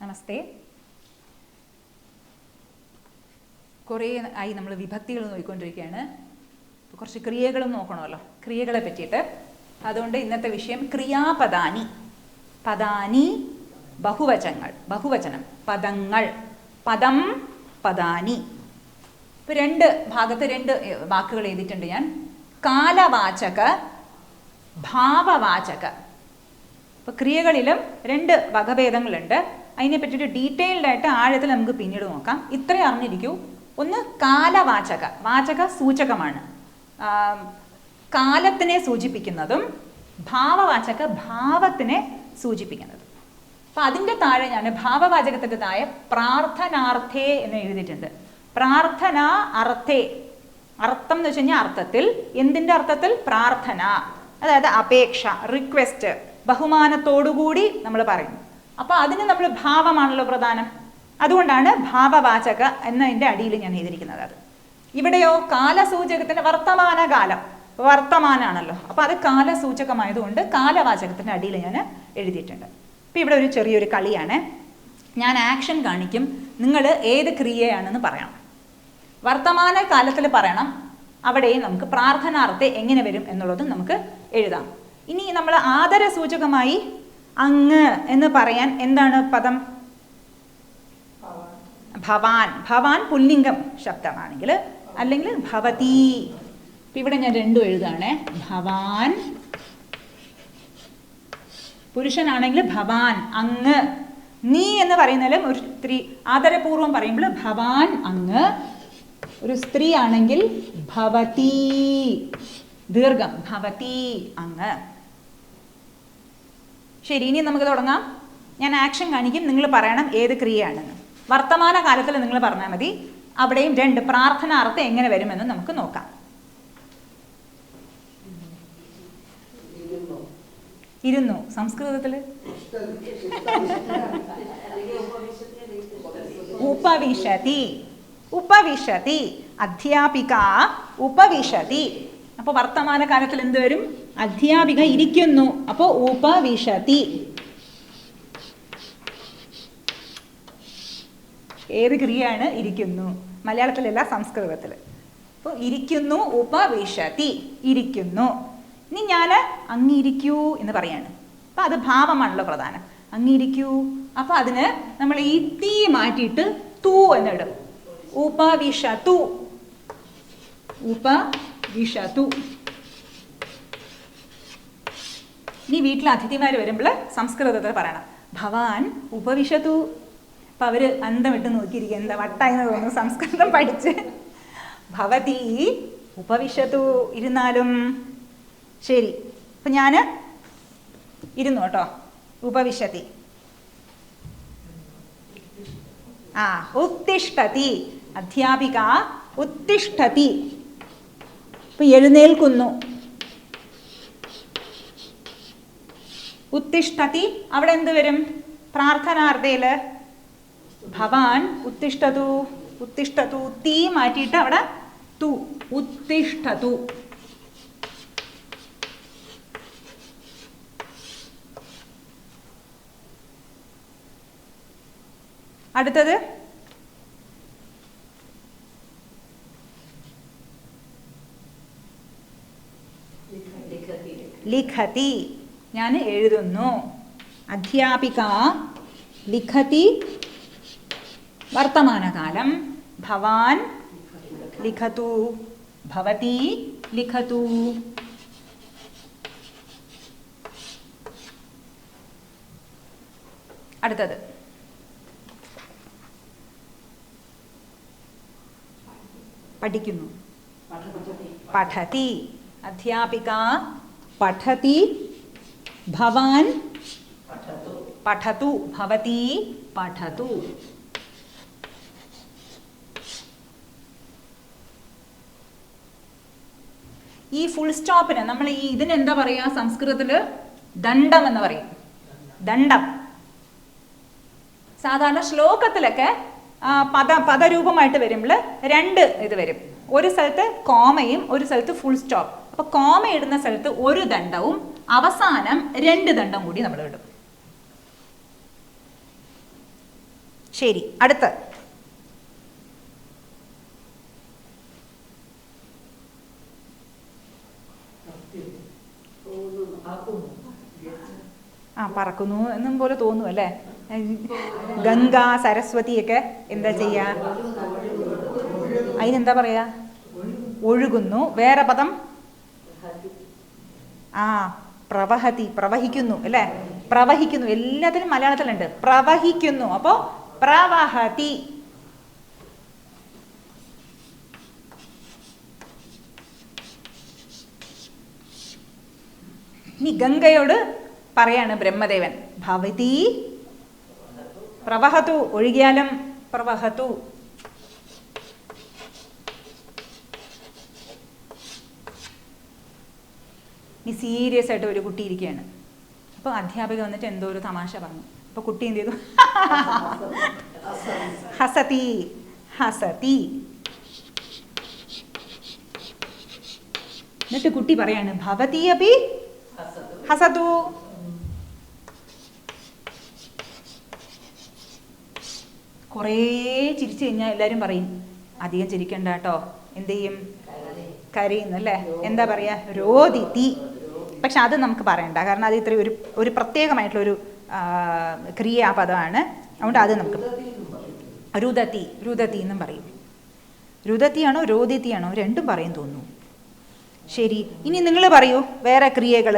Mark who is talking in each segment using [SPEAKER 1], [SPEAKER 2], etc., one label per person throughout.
[SPEAKER 1] നമസ്തേ. കുറേ ആയി നമ്മൾ വിഭക്തികൾ നോക്കിക്കൊണ്ടിരിക്കുകയാണ്. കുറച്ച് ക്രിയകളും നോക്കണമല്ലോ, ക്രിയകളെ പറ്റിയിട്ട്. അതുകൊണ്ട് ഇന്നത്തെ വിഷയം ക്രിയാപദാനി. പദാനി ബഹുവചനം, പദങ്ങൾ, പദം, പദാനി. ഇപ്പോൾ രണ്ട് ഭാഗത്ത് രണ്ട് വാക്കുകൾ എഴുതിയിട്ടുണ്ട് ഞാൻ. കാലവാചക, ഭാവവാചക. ഇപ്പോൾ ക്രിയകളിലും രണ്ട് വകഭേദങ്ങളുണ്ട്. അതിനെ പറ്റിയിട്ട് ഡീറ്റെയിൽഡ് ആയിട്ട് ആഴത്തിൽ നമുക്ക് പിന്നീട് നോക്കാം. ഇത്രയും അറിഞ്ഞിരിക്കൂ. ഒന്ന് കാലവാചക. വാചക സൂചകമാണ്, കാലത്തിനെ സൂചിപ്പിക്കുന്നതും. ഭാവവാചക ഭാവത്തിനെ സൂചിപ്പിക്കുന്നതും. അപ്പം അതിൻ്റെ താഴെ ഞാൻ ഭാവവാചകത്തിൻ്റെ താഴെ പ്രാർത്ഥനാർത്ഥേ എന്ന് എഴുതിയിട്ടുണ്ട്. പ്രാർത്ഥന അർത്ഥേ. അർത്ഥം എന്ന് വെച്ച് കഴിഞ്ഞാൽ അർത്ഥത്തിൽ. എന്തിൻ്റെ അർത്ഥത്തിൽ? പ്രാർത്ഥന, അതായത് അപേക്ഷ, റിക്വസ്റ്റ്, ബഹുമാനത്തോടുകൂടി നമ്മൾ പറയുന്നു. അപ്പോൾ അതിന് നമ്മൾ ഭാവമാണല്ലോ പ്രധാനം. അതുകൊണ്ടാണ് ഭാവവാചക എന്നതിൻ്റെ അടിയിൽ ഞാൻ എഴുതിയിരിക്കുന്നത്. അത് ഇവിടെയോ കാലസൂചകത്തിൻ്റെ വർത്തമാനകാലം, വർത്തമാനാണല്ലോ. അപ്പോൾ അത് കാലസൂചകമായതുകൊണ്ട് കാലവാചകത്തിൻ്റെ അടിയിൽ ഞാൻ എഴുതിയിട്ടുണ്ട്. അപ്പോൾ ഇവിടെ ഒരു ചെറിയൊരു കളിയാണ്. ഞാൻ ആക്ഷൻ കാണിക്കും, നിങ്ങൾ ഏത് ക്രിയയാണെന്ന് പറയണം. വർത്തമാന കാലത്തിൽ പറയണം. അവിടെയും നമുക്ക് പ്രാർത്ഥനാർത്ഥം എങ്ങനെ വരും എന്നുള്ളതും നമുക്ക് എഴുതാം. ഇനി നമ്മൾ ആദരസൂചകമായി അങ്ങ് എന്ന് പറയാൻ എന്താണ് പദം? ഭവാൻ. ഭവാൻ പുല്ലിംഗം ശബ്ദമാണെങ്കിൽ, അല്ലെങ്കിൽ ഭവതി. ഇവിടെ ഞാൻ രണ്ടും എഴുതാണ്. ഭവാൻ പുരുഷനാണെങ്കിൽ ഭവാൻ, അങ്ങ്. നീ എന്ന് പറയുന്നതിലും ഒരു സ്ത്രീ ആദരപൂർവം പറയുമ്പോൾ ഭവാൻ അങ്ങ്. ഒരു സ്ത്രീ ആണെങ്കിൽ ഭവതി, ദീർഘം, ഭവതി അങ്ങ്. ശരി, ഇനി നമുക്ക് തുടങ്ങാം. ഞാൻ ആക്ഷൻ കാണിക്കും, നിങ്ങൾ പറയണം ഏത് ക്രിയയാണെന്ന്. വർത്തമാന കാലത്തിൽ നിങ്ങൾ പറഞ്ഞാൽ മതി. അവിടെയും രണ്ട് പ്രാർത്ഥനാർത്ഥം എങ്ങനെ വരുമെന്ന് നമുക്ക് നോക്കാം. ഇരുന്നു സംസ്കൃതത്തിൽ ഉപവിശതി. ഉപവിശതി. അധ്യാപിക ഉപവിശതി. അപ്പോൾ വർത്തമാന കാലത്തിൽ എന്ത് വരും? അധ്യാപിക ഇരിക്കുന്നു. അപ്പോൾ ഉപവിശതി. ഏത് ക്രിയയാണ്? ഇരിക്കുന്നു. മലയാളത്തിലല്ല, സംസ്കൃതത്തിൽ. അപ്പോൾ ഇരിക്കുന്നു, ഉപവിശതി, ഇരിക്കുന്നു. ഇനി ഞാൻ അങ്ങിരിക്കൂ എന്ന് പറയാണ്. അപ്പം അത് ഭാവമാണല്ലോ പ്രധാനം. അങ്ങിരിക്കൂ. അപ്പം അതിന് നമ്മൾ ഈ തീ മാറ്റിയിട്ട് തൂ എന്നിടും. ഉപവിശതു. ഉപവിശതു. ഇനി വീട്ടിൽ അതിഥിമാർ വരുമ്പോൾ സംസ്കൃതത്തിൽ പറയണം ഭവാൻ ഉപവിശതു. അപ്പം അവർ അന്തമിട്ട് നോക്കിയിരിക്കുക, എന്താ വട്ടായെന്ന് തോന്നുന്നു സംസ്കൃതം പഠിച്ച്. ഭവതി ഉപവിശതു, ഇരുന്നാലും. ശരി, അപ്പം ഞാൻ ഇരുന്നു കേട്ടോ. ഉപവിശതി. ഉത്തിഷ്ഠതി. അധ്യാപിക ഉത്തിഷ്ഠതി. ഇപ്പം എഴുന്നേൽക്കുന്നു. ഉത്തിഷ്ഠതി. അവിടെ എന്ത് വരും? പ്രാർത്ഥനാർത്ഥയിൽ ഭവാൻ ഉത്തിഷ്ഠതു. ഉത്തിഷ്ഠതു. തീ മാറ്റിയിട്ട് അവിടെ തു. ഉത്തിഷ്ഠതു. അടുത്തത് ലിഖതി. ഞാൻ എഴുതുന്നു. അധ്യാപിക ലിഖതി. വർത്തമാനകാലം ഭവാൻ ലിഖതു. ഭവതി ലിഖതു. അടുത്തത് പഠിക്കുന്നു. പഠതി. അധ്യാപിക പഠതി. ഭവാൻ പഠതു. ഭവതി പഠതു. ഈ ഫുൾ സ്റ്റോപ്പിന് നമ്മൾ ഇതിനെന്താ പറയുക സംസ്കൃതത്തിൽ? ദണ്ഡം എന്ന് പറയും. ദണ്ഡം. സാധാരണ ശ്ലോകത്തിലൊക്കെ പദരൂപമായിട്ട് വരുമ്പോൾ രണ്ട് ഇത് വരും. ഒരു സ്ഥലത്ത് കോമയും ഒരു സ്ഥലത്ത് ഫുൾ സ്റ്റോപ്പ്. അപ്പോൾ കോമ ഇടുന്ന സ്ഥലത്ത് ഒരു ദണ്ഡവും അവസാനം രണ്ട് ദണ്ഡം കൂടി നമ്മൾ ഇടും. ശരി, അടുത്ത് പറക്കുന്നു എന്നും പോലെ തോന്നും അല്ലേ. ഗംഗ, സരസ്വതിയൊക്കെ എന്താ ചെയ്യാ? അതിനെന്താ പറയാ? ഒഴുകുന്നു. വേറെ പദം? പ്രവഹതി, പ്രവഹിക്കുന്നു അല്ലേ. പ്രവഹിക്കുന്നു, എല്ലാത്തിനും മലയാളത്തിലുണ്ട്. പ്രവഹിക്കുന്നു, അപ്പോ പ്രവഹതി. ഇനി ഗംഗയോട് പറയാണ് ബ്രഹ്മദേവൻ, ഭവതി പ്രവഹതു, ഒഴുകിയാലും പ്രവഹതു. ഇനി സീരിയസ് ആയിട്ട് ഒരു കുട്ടി ഇരിക്കുകയാണ്. അപ്പോൾ അധ്യാപിക വന്നിട്ട് എന്തോ ഒരു തമാശ പറഞ്ഞു. അപ്പോൾ കുട്ടി എന്ത് ചെയ്തു? ഹസതി, ഹസതി. എന്നിട്ട് കുട്ടി പറയാണ് ഭവതി അപി ഹസതു. കുറേ ചിരിച്ചു കഴിഞ്ഞാൽ എല്ലാവരും പറയും അധികം ചിരിക്കണ്ട കേട്ടോ, എന്ത് ചെയ്യും? കരയുന്നു അല്ലേ. എന്താ പറയാ? രോദിതി. പക്ഷെ അത് നമുക്ക് പറയണ്ട, കാരണം അത് ഇത്ര ഒരു പ്രത്യേകമായിട്ടുള്ളൊരു ക്രിയാപദമാണ്. അതുകൊണ്ട് അത് നമുക്ക് രുദതി, രുദതി എന്നും പറയും. രുദതിയാണോ രോദിതിയാണോ രണ്ടും പറയും തോന്നുന്നു. ശരി, ഇനി നിങ്ങൾ പറയൂ വേറെ ക്രിയകൾ.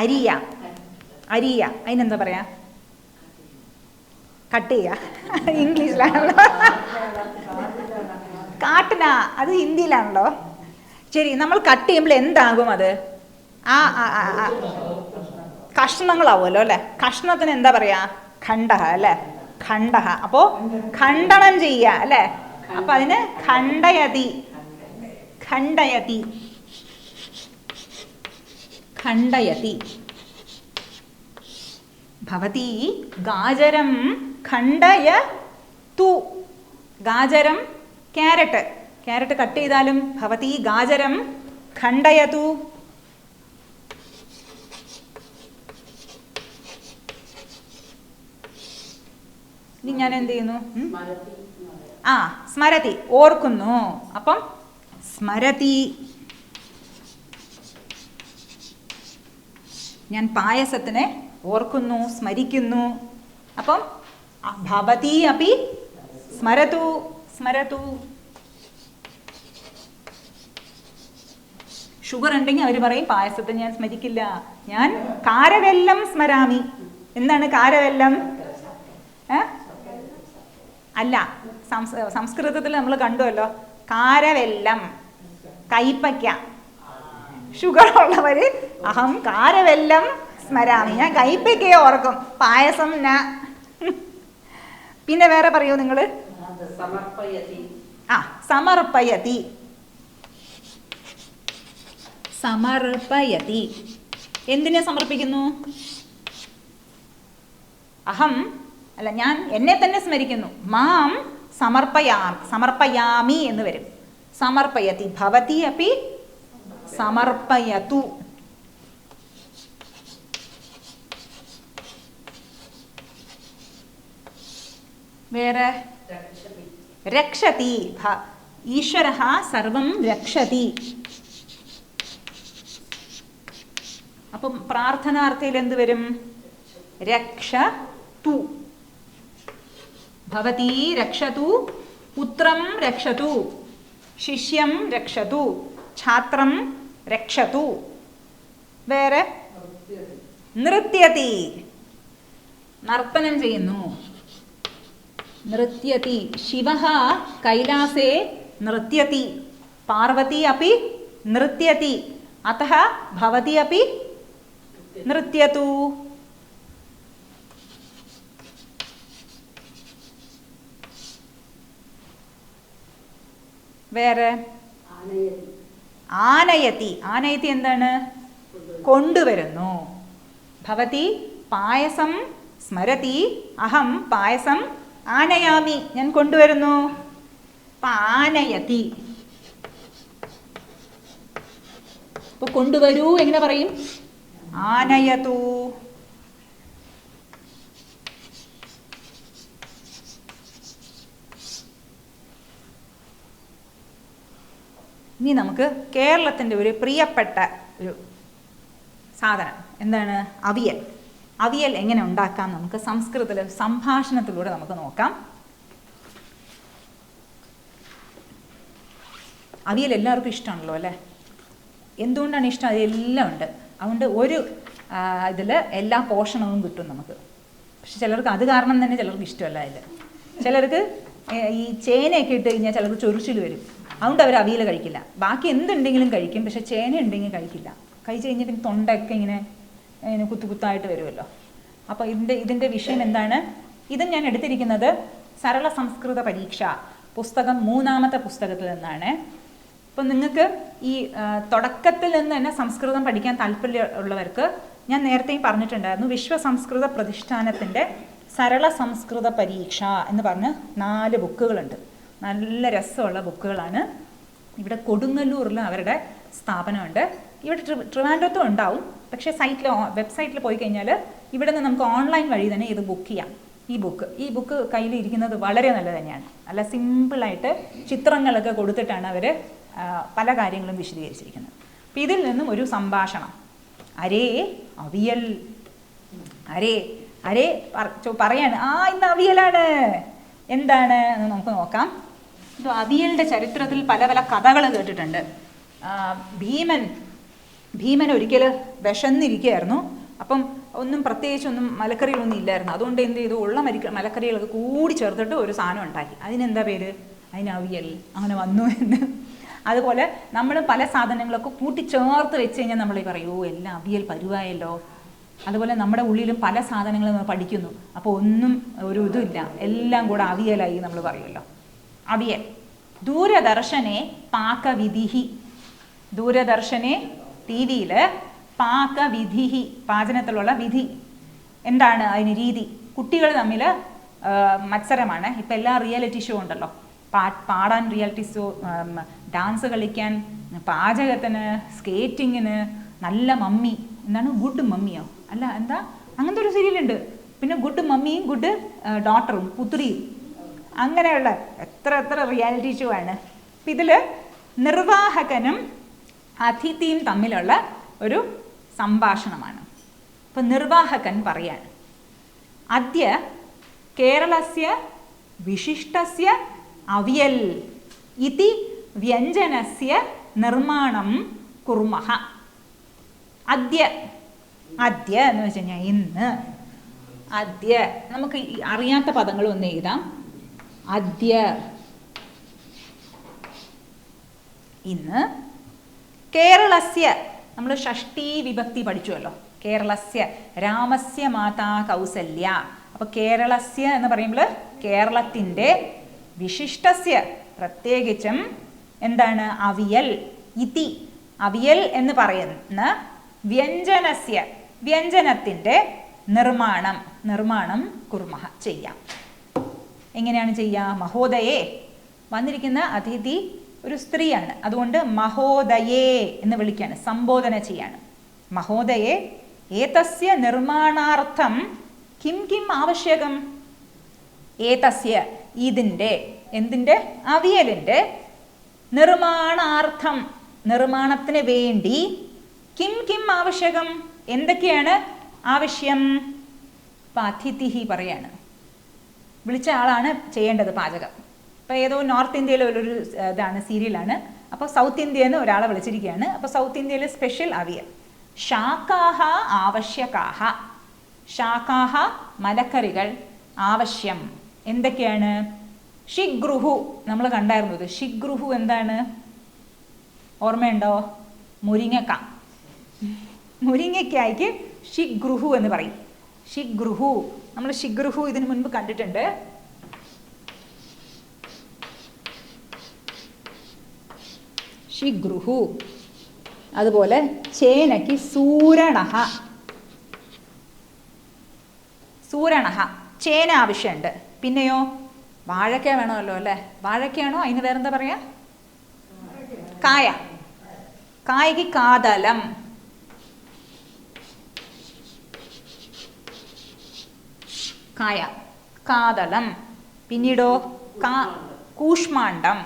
[SPEAKER 1] അരിയ, അരിയ, അതിനെന്താ പറയാ? കട്ട് ചെയ്യാ. ഇംഗ്ലീഷിലാണല്ലോ. കാട്ടന, അത് ഹിന്ദിയിലാണല്ലോ. ശരി, നമ്മൾ കട്ട് ചെയ്യുമ്പോൾ എന്താകും? അത് കഷ്ണങ്ങളാവുമല്ലോ അല്ലെ. കഷ്ണത്തിന് എന്താ പറയാ? ഖണ്ഡഹ അല്ലെ. ഖണ്ഡഹ. അപ്പോ ഖണ്ഡനം ചെയ്യ അല്ലെ. അപ്പൊ അതിന് ഖണ്ഡയതി, ഖണ്ഡയതി, ഖണ്ഡയതി. ഭവതി ഗാജരം ഖണ്ഡയതു. ഗാജരം ക്യാരറ്റ്, ക്യാരറ്റ് കട്ട് ചെയ്താലും ഭവതി ഗാജരം ഖണ്ഡയതു. ഇനി ഞാൻ എന്ത് ചെയ്യുന്നു? സ്മരതി, ഓർക്കുന്നു. അപ്പം സ്മരതി. ഞാൻ പായസത്തിനെ ഓർക്കുന്നു, സ്മരിക്കുന്നു. അപ്പം ഭവതി അപി സ്മരതു, സ്മരതു. ഷുഗർ ഉണ്ടെങ്കിൽ അവർ പറയും പായസത്തെ ഞാൻ സ്മരിക്കില്ല, ഞാൻ കാരവെല്ലം സ്മരാമി. എന്താണ് കാരവെല്ലം? അല്ല, സംസ്കൃതത്തിൽ നമ്മൾ കണ്ടുവല്ലോ, കാരവെല്ലം, കൈപ്പയ്ക്ക. ഷുഗർ ഉള്ളവര് അഹം കാരവെല്ലം സ്മരാമി, ഞാൻ കൈപ്പയ്ക്കയെ ഓർക്കും, പായസം പിന്നെ വേറെ പറയൂ നിങ്ങൾ. സമർപ്പയതി, സമർപ്പയതി. എന്തിനെ സമർപ്പിക്കുന്നു? അഹം അല്ല, ഞാൻ എന്നെ തന്നെ സ്മരിക്കുന്നു. മാം സമർപ്പയാമി എന്ന് വരും. സമർപ്പയതി. ഭവതി അപി സമർപ്പയതു. വേറെ രക്ഷതി. ഈശ്വരഃ സർവം രക്ഷതി. അപ്പം പ്രാർത്ഥനാർത്ഥയിൽ എന്ത് വരും? രക്ഷതു. ഭവതി രക്ഷതു, പുത്രം രക്ഷതു, ശിഷ്യം രക്ഷതു, ഛാത്രം രക്ഷതു. വേറെ നൃത്യതി, നർത്തനം ചെയ്യുന്നു. നൃത്യതി. ശിവഃ കൈലാസേ നൃത്യതി, പാർവതി അപി നൃത്യതി, അതഃ ഭവതി അപി നൃത്യതു. വേറെ ആനയതി. ആനയതി എന്താണ്? കൊണ്ടുവരുന്നു. ഭവതി പായസം സ്മരതി, അഹം പായസം ആനയാമി, ഞാൻ കൊണ്ടുവരുന്നു. ആനയതി. അപ്പൊ കൊണ്ടുവരൂ എങ്ങനെ പറയും? ആനയതു. ഇനി നമുക്ക് കേരളത്തിൻ്റെ ഒരു പ്രിയപ്പെട്ട ഒരു സാധനം എന്താണ്? അവിയൽ. അവിയൽ എങ്ങനെ ഉണ്ടാക്കാം നമുക്ക് സംസ്കൃതത്തിൽ സംഭാഷണത്തിലൂടെ നമുക്ക് നോക്കാം. അവിയൽ എല്ലാവർക്കും ഇഷ്ടമാണല്ലോ അല്ലേ? എന്തുകൊണ്ടാണ് ഇഷ്ടം? അതെല്ലാം ഉണ്ട്. അതുകൊണ്ട് ഒരു ഇതിൽ എല്ലാ പോഷണവും കിട്ടും നമുക്ക്. പക്ഷെ ചിലർക്ക് അത് കാരണം തന്നെ ചിലർക്ക് ഇഷ്ടമല്ല. അതിൽ ചിലർക്ക് ഈ ചേനയൊക്കെ ഇട്ട് കഴിഞ്ഞാൽ ചിലർക്ക് ചൊറിച്ചിൽ വരും. അതുകൊണ്ട് അവർ അവിയൽ കഴിക്കില്ല. ബാക്കി എന്തുണ്ടെങ്കിലും കഴിക്കും, പക്ഷെ ചേന ഉണ്ടെങ്കിൽ കഴിക്കില്ല. കഴിച്ച് കഴിഞ്ഞാൽ പിന്നെ തൊണ്ടയൊക്കെ ഇങ്ങനെ കുത്തായിട്ട് വരുമല്ലോ. അപ്പോൾ ഇതിൻ്റെ വിഷയം എന്താണ്? ഇത് ഞാൻ എടുത്തിരിക്കുന്നത് സരള സംസ്കൃത പരീക്ഷ പുസ്തകം 3-ാമത്തെ പുസ്തകത്തിൽ നിന്നാണ്. അപ്പം നിങ്ങൾക്ക് ഈ തുടക്കത്തിൽ നിന്ന് തന്നെ സംസ്കൃതം പഠിക്കാൻ താല്പര്യമുള്ളവർക്ക് ഞാൻ നേരത്തെയും പറഞ്ഞിട്ടുണ്ടായിരുന്നു, വിശ്വസംസ്കൃത പ്രതിഷ്ഠാനത്തിൻ്റെ സരള സംസ്കൃത പരീക്ഷ എന്ന് പറഞ്ഞ് 4 ബുക്കുകളുണ്ട്. നല്ല രസമുള്ള ബുക്കുകളാണ്. ഇവിടെ കൊടുങ്ങല്ലൂരിൽ അവരുടെ സ്ഥാപനമുണ്ട്. ഇവിടെ ട്രിവാൻഡ്രത്തും ഉണ്ടാവും. പക്ഷേ വെബ്സൈറ്റിൽ പോയി കഴിഞ്ഞാൽ ഇവിടെ നിന്ന് നമുക്ക് ഓൺലൈൻ വഴി തന്നെ ഇത് ബുക്ക് ചെയ്യാം. ഈ ബുക്ക് കയ്യിൽ ഇരിക്കുന്നത് വളരെ നല്ലത് തന്നെയാണ്. നല്ല സിമ്പിളായിട്ട് ചിത്രങ്ങളൊക്കെ കൊടുത്തിട്ടാണ് അവർ പല കാര്യങ്ങളും വിശദീകരിച്ചിരിക്കുന്നത്. അപ്പം ഇതിൽ നിന്നും ഒരു സംഭാഷണം. അരേ അവിയൽ, അരേ പറയാണ്, ഇന്ന് അവിയലാണ്. എന്താണ് എന്ന് നമുക്ക് നോക്കാം. ഇത് അവിയലിൻ്റെ ചരിത്രത്തിൽ പല പല കഥകൾ കേട്ടിട്ടുണ്ട്. ഭീമൻ ഒരിക്കൽ വിശന്നിരിക്കുകയായിരുന്നു. അപ്പം പ്രത്യേകിച്ചൊന്നും മലക്കറികളൊന്നും ഇല്ലായിരുന്നു. അതുകൊണ്ട് എന്ത് ചെയ്തു? ഉള്ള മലക്കറികളൊക്കെ കൂടി ചേർത്തിട്ട് ഒരു സാധനം ഉണ്ടാക്കി. അതിനെന്താ പേര്? അതിന് അവിയൽ. അങ്ങനെ വന്നു എന്ന്. അതുപോലെ നമ്മൾ പല സാധനങ്ങളൊക്കെ കൂട്ടിച്ചേർത്ത് വെച്ച് കഴിഞ്ഞാൽ നമ്മൾ പറയൂ എല്ലാം അവിയൽ പരുവായല്ലോ. അതുപോലെ നമ്മുടെ ഉള്ളിലും പല സാധനങ്ങളും നമ്മൾ പഠിക്കുന്നു. അപ്പോൾ ഒന്നും ഒരു ഇതുമില്ല, എല്ലാം കൂടെ അവിയലായി നമ്മൾ പറയുമല്ലോ. അവിയൽ. ദൂരദർശനെ പാകവിധി. ദൂരദർശനെ TV-യിൽ പാകവിധി, പാചകത്തിലുള്ള വിധി. എന്താണ് അതിന് രീതി? കുട്ടികൾ തമ്മിൽ മത്സരമാണ്. ഇപ്പം എല്ലാ റിയാലിറ്റി ഷോ ഉണ്ടല്ലോ. പാടാൻ റിയാലിറ്റി ഷോ, ഡാൻസ് കളിക്കാൻ, പാചകത്തിന്, സ്കേറ്റിങ്ങിന്, നല്ല മമ്മി. എന്താണ്? ഗുഡ് മമ്മിയോ? അല്ല, എന്താ അങ്ങനത്തെ ഒരു സീരിയലുണ്ട്. പിന്നെ ഗുഡ് മമ്മിയും ഗുഡ് ഡോട്ടറും പുത്രിയും, അങ്ങനെയുള്ള എത്ര റിയാലിറ്റി ഷോ ആണ്. അപ്പം ഇതിൽ നിർവാഹകനും അതിഥിയും തമ്മിലുള്ള ഒരു സംഭാഷണമാണ്. അപ്പം നിർവാഹകൻ പറയാണ്, അദ്യ കേരളസ്യ വിശിഷ്ടസ്യ അവിയൽ ഇതി വ്യഞ്ജനസ്യ നിർമ്മാണം കുർമഃ. അദ്യ എന്ന് വെച്ച് കഴിഞ്ഞാൽ ഇന്ന്. അദ്യ നമുക്ക് അറിയാത്ത പദങ്ങൾ ഒന്ന് എഴുതാം. അദ്യ ഇന്ന്. കേരളസ്യ നമ്മൾ ഷഷ്ടി വിഭക്തി പഠിച്ചുവല്ലോ. കേരളസ്യ രാമസ്യ മാതാ കൗസല്യ. അപ്പോൾ കേരളസ്യ എന്ന് പറയുമ്പോൾ കേരളത്തിൻ്റെ, വിശിഷ്ടസ്യ പ്രത്യേകിച്ചും എന്താണ്? അവിയൽ. ഇതി അവിയൽ എന്ന് പറയുന്ന വ്യഞ്ജനസ്യ വ്യഞ്ജനത്തിൻ്റെ നിർമ്മാണം കുർമഃ ചെയ്യാം. എങ്ങനെയാണ് ചെയ്യുക? മഹോദയേ, വന്നിരിക്കുന്ന അതിഥി ഒരു സ്ത്രീയാണ്, അതുകൊണ്ട് മഹോദയേ എന്ന് വിളിക്കാണ്, സംബോധന ചെയ്യാണ്. മഹോദയേ ഏതസ്യ നിർമ്മാണാർത്ഥം കിം ആവശ്യകം? ഏതസ്യ ഇതിൻ്റെ, എന്തിൻ്റെ? അവിയലിൻ്റെ. നിർമ്മാണാർത്ഥം നിർമ്മാണത്തിന് വേണ്ടി. കിം ആവശ്യകം? എന്തൊക്കെയാണ് ആവശ്യം? ഇപ്പം അതിഥി പറയാണ്, വിളിച്ച ആളാണ് ചെയ്യേണ്ടത് പാചകം. ഇപ്പോൾ ഏതോ നോർത്ത് ഇന്ത്യയിലെ ഒരു ഇതാണ്, സീരിയലാണ്. അപ്പോൾ സൗത്ത് ഇന്ത്യയിൽ നിന്ന് ഒരാളെ വിളിച്ചിരിക്കുകയാണ്. അപ്പോൾ സൗത്ത് ഇന്ത്യയിലെ സ്പെഷ്യൽ അവിയൽ. ശാഖാഹ ആവശ്യകാഹ. ശാഖാഹ മലക്കറികൾ. ആവശ്യം എന്തൊക്കെയാണ്? ഷിഗ്രുഹു. നമ്മൾ കണ്ടായിരുന്നു ഇത്. ഷിഗ്രുഹു എന്താണ്? ഓർമ്മയുണ്ടോ? മുരിങ്ങക്ക. മുരിങ്ങയ്ക്കായ്ക്ക് ഷിഗ്രുഹു എന്ന് പറയും. ഷിഗ്രുഹു. നമ്മൾ ഷിഗ്രുഹു ഇതിനു മുൻപ് കണ്ടിട്ടുണ്ട്. ഷിഗ്രുഹു. അതുപോലെ ചേനയ്ക്ക് സൂരണഹ. ചേന ആവശ്യമുണ്ട്. പിന്നെയോ വാഴയ്ക്ക വേണമല്ലോ അല്ലേ? വാഴയ്ക്കാണോ? അതിന് വേറെന്താ പറയാ? കായ. കായ്ക്ക് കാതലം. കായ കാതലം. പിന്നീടോ കൂഷ്മാണ്ഡം.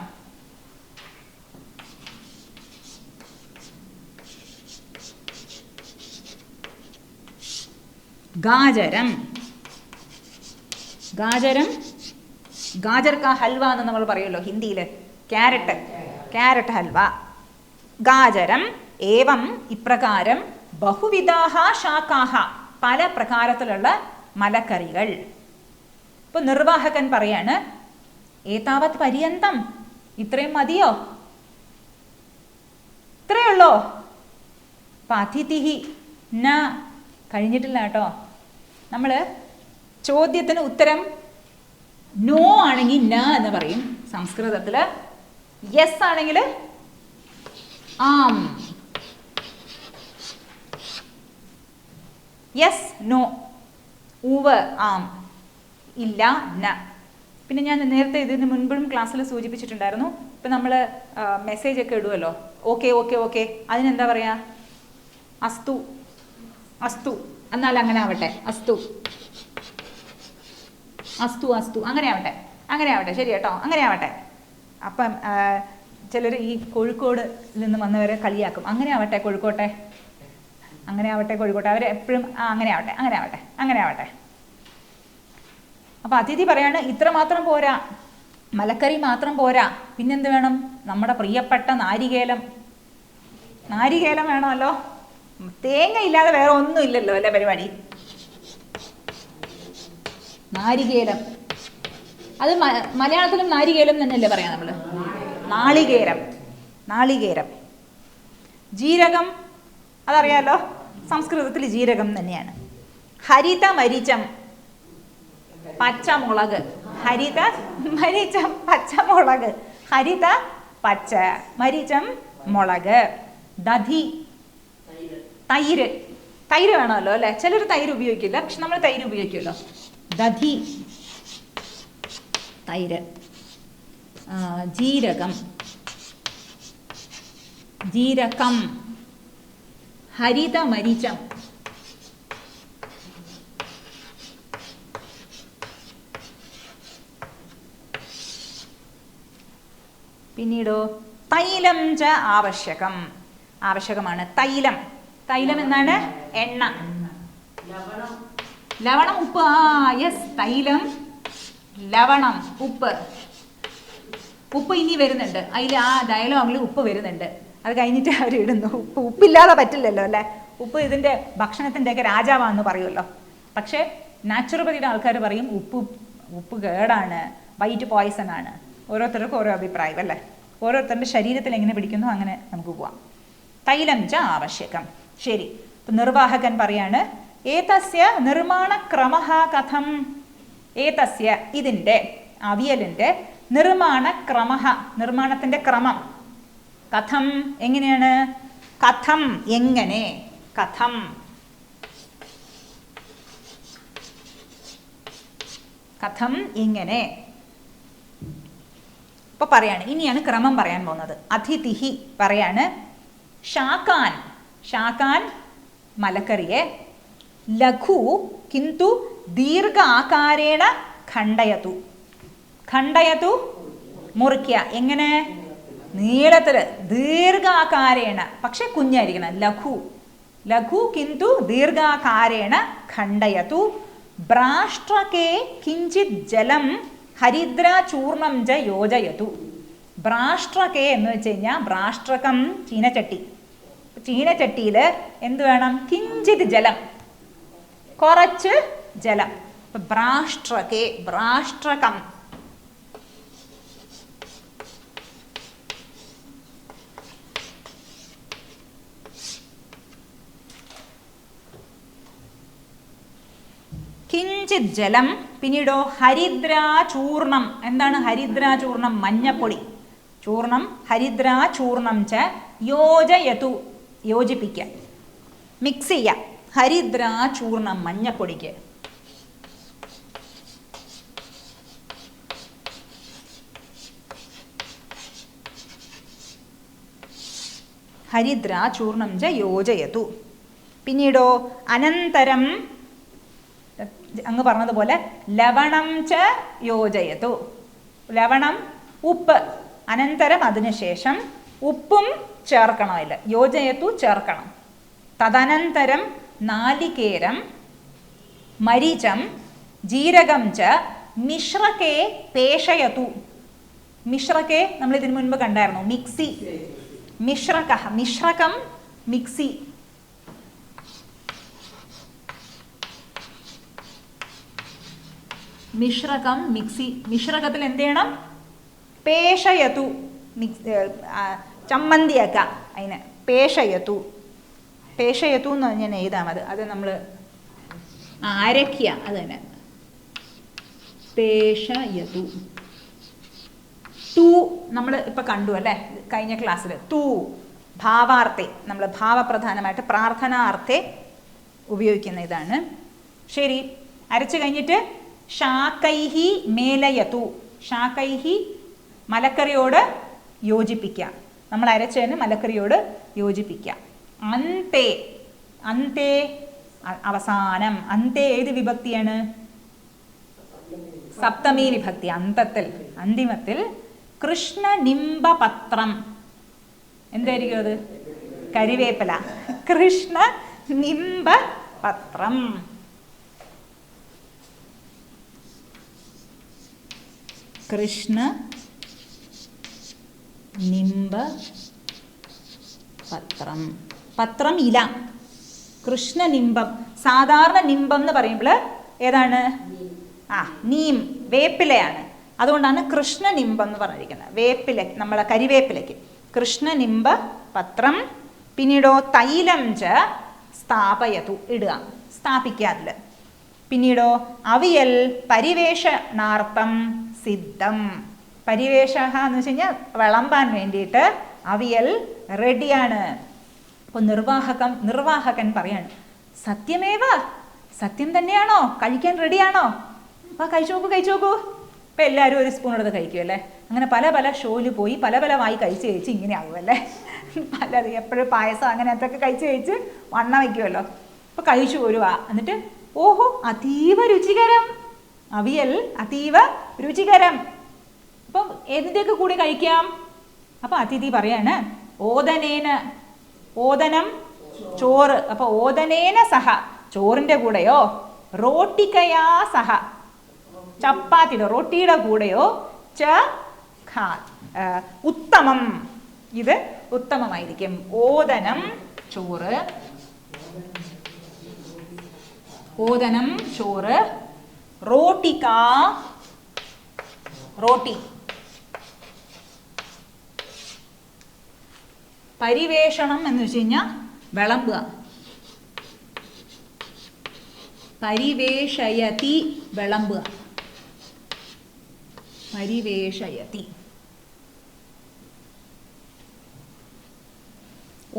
[SPEAKER 1] ഗാജരം. ഗാജരം, ഗാജർ കാ ഹൽവ എന്ന് നമ്മൾ പറയുമല്ലോ ഹിന്ദിയിൽ. ക്യാരറ്റ് ഹൽവ. ഗാജരം ഏവം ഇപ്രകാരം ബഹുവിധാഹ ശാഖാഹ പല പ്രകാരത്തിലുള്ള മലക്കറികൾ. ഇപ്പൊ നിർവാഹകൻ പറയാണ് ഏതാവത് പര്യന്തം, ഇത്രയും മതിയോ, ഇത്രയുള്ളോ? അപ്പൊ അതിഥി ന കഴിഞ്ഞിട്ടില്ല കേട്ടോ. നമ്മൾ ചോദ്യത്തിന് ഉത്തരം നോ ആണെങ്കിൽ ന എന്ന് പറയും സംസ്കൃതത്തിൽ. യെസ് ആണെങ്കിൽ ആം. യെസ്, നോ, ഉവ്, ആം, ഇല്ല, ന. പിന്നെ ഞാൻ നേരത്തെ ഇതിന് മുൻപും ക്ലാസ്സിൽ സൂചിപ്പിച്ചിട്ടുണ്ടായിരുന്നു. ഇപ്പം നമ്മൾ മെസ്സേജ് ഒക്കെ ഇടുമല്ലോ, ഓക്കെ ഓക്കെ ഓക്കെ, അതിനെന്താ പറയുക? അസ്തു. അസ്തു എന്നാൽ അങ്ങനെ ആവട്ടെ. അസ്തു അസ്തു അസ്തു അങ്ങനെ ആവട്ടെ. ശരി കേട്ടോ, അങ്ങനെ ആവട്ടെ. അപ്പം ചിലർ ഈ കോഴിക്കോട് നിന്ന് വന്നവരെ കളിയാക്കും. അങ്ങനെ ആവട്ടെ കോഴിക്കോട്ടെ, അവരെ എപ്പോഴും അങ്ങനെ ആവട്ടെ. അപ്പം അതിഥി പറയാണ് ഇത്ര മാത്രം പോരാ, മലക്കറി മാത്രം പോരാ, പിന്നെന്ത് വേണം? നമ്മുടെ പ്രിയപ്പെട്ട നാരികേലം വേണമല്ലോ. തേങ്ങ ഇല്ലാതെ വേറെ ഒന്നും ഇല്ലല്ലോ അല്ലേ പരിപാടി. നാരികേലം, അത് മലയാളത്തിലും നാരികേലം തന്നെയല്ലേ പറയാം നമ്മൾ. നാളികേരം. ജീരകം അതറിയാലോ, സംസ്കൃതത്തിൽ ജീരകം തന്നെയാണ്. ഹരിത മരിച്ചം, പച്ചമുളക്. ഹരിത മരിച്ചം പച്ചമുളക്. ഹരിത പച്ച, മരിച്ചം മുളക്. ദധി തൈര് വേണമല്ലോ അല്ലേ. ചിലർ തൈര് ഉപയോഗിക്കില്ല, പക്ഷെ നമ്മൾ തൈര് ഉപയോഗിക്കുമല്ലോ. ദധി തൈര്. ജീരകം ഹരിത മരിച്ചം. പിന്നീടോ തൈലം ച ആവശ്യകമാണ്. തൈലം എന്നാണ് എണ്ണ. ലവണം, ഉപ്പ്. യെസ്, തൈലം, ലവണം, ഉപ്പ് ഇനി വരുന്നുണ്ട്. അതിൽ ആ ഡയലോഗിൽ ഉപ്പ് വരുന്നുണ്ട്. അത് കഴിഞ്ഞിട്ട് അവർ ഇടുന്നു. ഉപ്പില്ലാതെ പറ്റില്ലല്ലോ അല്ലേ. ഉപ്പ് ഇതിൻ്റെ ഭക്ഷണത്തിൻ്റെയൊക്കെ രാജാവാന്ന് പറയുമല്ലോ. പക്ഷേ നാച്ചുറോപ്പതിയുടെ ആൾക്കാർ പറയും ഉപ്പ് കേടാണ്, വൈറ്റ് പോയ്സൺ ആണ്. ഓരോരുത്തർക്കും ഓരോ അഭിപ്രായം അല്ലേ. ഓരോരുത്തരുടെ ശരീരത്തിൽ എങ്ങനെ പിടിക്കുന്നു അങ്ങനെ നമുക്ക് പോവാം. തൈലം ച ആവശ്യകം. ശരി, ഇപ്പം നിർവാഹകൻ പറയാണ് ഏതസ്യ നിർമ്മാണക്രമഃ കഥം. ഏതസ്യ ഇതിൻ്റെ, അവിയലിൻ്റെ നിർമ്മാണക്രമഃ നിർമ്മാണത്തിൻ്റെ ക്രമം. കഥം എങ്ങനെയാണ്? കഥം എങ്ങനെ, കഥം ഇങ്ങനെ. ഇപ്പൊ പറയാണ്, ഇനിയാണ് ക്രമം പറയാൻ പോകുന്നത്. അതിഥി പറയാണ് ശാകാൻ മലക്കറിയെ ലഘു കിന്തു ദീർഘ ആകാരേണ ഖണ്ഡയതു മുറിക്കുക. എങ്ങനെ? നീളത്തില്, ദീർഘാകാരേണ, പക്ഷെ കുഞ്ഞായിരിക്കണം. ലഘു കിന്തു ദീർഘാകാരേണ ഖണ്ഡയതു. ബ്രാഷ്ട്രകേ കിഞ്ചിത് ജലം ഹരിദ്രാചൂർണം ച യോജയതു. ബ്രാഷ്ട്രകേ എന്ന് വെച്ച് കഴിഞ്ഞാൽ ബ്രാഷ്ട്രകം ചീനച്ചട്ടിയിൽ എന്ത് വേണം? കിഞ്ചിത് ജലം, കുറച്ച് ജലം. ബ്രാഷ്ട്രകേ, ബ്രാഷ്ട്രകം. കിഞ്ചിത് ജലം. പിന്നീടോ ഹരിദ്രാചൂർണം. എന്താണ് ഹരിദ്രാചൂർണം? മഞ്ഞപ്പൊടി ചൂർണം. ഹരിദ്രാചൂർണം ച യോജയതു, യോജിപ്പിക്കുക, മിക്സ് ചെയ്യുക. ഹരിദ്രാചൂർണം മഞ്ഞപ്പൊടിക്ക്. ഹരിദ്രാചൂർണം ച യോജയതു. പിന്നീടോ അനന്തരം അങ്ങ് പറഞ്ഞതുപോലെ ലവണം ച യോജയതു. ലവണം, ഉപ്പ്. അനന്തരം അതിനുശേഷം ഉപ്പും ചേർക്കണം. അതിൽ യോജയത്തു ചേർക്കണം. തദനന്തരം നാളികേരം മരീചം ജീരകം ച മിശ്രകേ പേഷയതു. മിശ്രകേ നമ്മൾ ഇതിനു മുൻപ് കണ്ടായിരുന്നു. മിക്സി, മിശ്രക, മിശ്രകം മിക്സി. മിശ്രകം മിക്സി. മിശ്രകത്തിൽ എന്ത് ചെയ്യണം? പേഷയതു, ചമ്മന്തിയാക്ക. അതിന് പേഷയതു, പേഷയതു എന്ന് ഞാൻ എഴുതാം. അത് നമ്മൾ അരയ്ക്കുക. അത് തന്നെ പേഷയതു. തൂ നമ്മൾ ഇപ്പം കണ്ടു അല്ലേ കഴിഞ്ഞ ക്ലാസ്സിൽ. തൂ ഭാവാർത്ഥേ, നമ്മൾ ഭാവപ്രധാനമായിട്ട് പ്രാർത്ഥനാർത്ഥേ ഉപയോഗിക്കുന്ന ഇതാണ്. ശരി, അരച്ചു കഴിഞ്ഞിട്ട് ശാക്കൈഹി മേലയതു. ശാക്കൈഹി മലക്കറിയോട് യോജിപ്പിക്കുക. നമ്മൾ അരച്ചതിന് മലക്കറിയോട് യോജിപ്പിക്കുക. അന്തേ, അന്തേ അവസാനം. അന്തേ ഏത് വിഭക്തിയാണ്? സപ്തമി വിഭക്തി. അന്തത്തിൽ, അന്തിമത്തിൽ. കൃഷ്ണനിംബപത്രം. എന്തായിരിക്കും അത്? കരിവേപ്പില. കൃഷ്ണനിംബപത്രം. കൃഷ്ണനിംബപത്രം. പത്രം ഇല. കൃഷ്ണനിംബം. സാധാരണ നിംബം എന്ന് പറയുമ്പോൾ ഏതാണ്? നീം, വേപ്പിലയാണ്. അതുകൊണ്ടാണ് കൃഷ്ണനിംബം എന്ന് പറഞ്ഞിരിക്കുന്നത്. വേപ്പില, നമ്മളെ കരിവേപ്പിലയ്ക്ക്. കൃഷ്ണനിംബ പത്രം. പിന്നീടോ തൈലം ച സ്ഥാപയതു, ഇടുക, സ്ഥാപിക്കാറില്ല. പിന്നീടോ അവിയൽ പരിവേഷണാർത്ഥം സിദ്ധം. പരിവേഷ എന്ന് വെച്ച് കഴിഞ്ഞാൽ വിളമ്പാൻ വേണ്ടിയിട്ട് അവിയൽ റെഡിയാണ്. അപ്പോൾ നിർവാഹകൻ പറയാണ്, സത്യമേവ, സത്യം തന്നെയാണോ? കഴിക്കാൻ റെഡിയാണോ? അപ്പോൾ കഴിച്ചു നോക്കൂ, കഴിച്ചു നോക്കൂ. ഇപ്പം എല്ലാവരും ഒരു സ്പൂൺ എടുത്ത് കഴിക്കുമല്ലേ. അങ്ങനെ പല പല ഷോയിൽ പോയി പല പല വായി കഴിച്ച് കഴിച്ച് ഇങ്ങനെ ആകുമല്ലേ. പലത് എപ്പോഴും പായസം അങ്ങനെ അതൊക്കെ കഴിച്ച് കഴിച്ച് വണ്ണം വയ്ക്കുമല്ലോ. അപ്പോൾ കഴിച്ചു പോരുവാ. എന്നിട്ട് ഓഹോ അതീവ രുചികരം, അവിയൽ അതീവ രുചികരം. അപ്പം എന്തിൻ്റെയൊക്കെ കൂടി കഴിക്കാം? അപ്പം അതിഥി പറയാണ് ഓദനേന, ഓദനം ചോറ്. അപ്പോൾ ഓദനേന സഹ, ചോറിൻ്റെ കൂടെയോ, റോട്ടിക്കയാ സഹ, ചപ്പാത്തിയുടെ റൊട്ടിയുടെ കൂടെയോ, ച ഖാ ഉത്തമം, ഇത് ഉത്തമമായിരിക്കും. ഓദനം ചോറ്, ഓദനം ചോറ്, റോട്ടിക്ക റോട്ടി. പരിവേഷണം എന്ന് വെച്ച് കഴിഞ്ഞാൽ വിളമ്പുക. പരിവേഷയതി വിളമ്പുക. പരിവേഷയതി.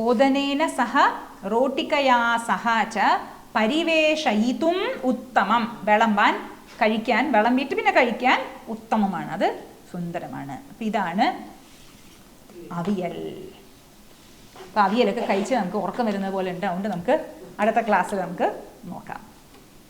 [SPEAKER 1] ഓദനേന സഹ റോട്ടിക്കയാ സഹ ച പരിവേഷയിതും ഉത്തമം. വിളമ്പാൻ, കഴിക്കാൻ, വിളമ്പിയിട്ട് പിന്നെ കഴിക്കാൻ ഉത്തമമാണ്, അത് സുന്ദരമാണ്. അപ്പം ഇതാണ് അവിയൽ. അപ്പം അവിയലൊക്കെ കഴിച്ച് നമുക്ക് ഉറക്കം വരുന്നത് പോലെ ഉണ്ട്. അതുകൊണ്ട് നമുക്ക് അടുത്ത ക്ലാസ്സിൽ നമുക്ക് നോക്കാം.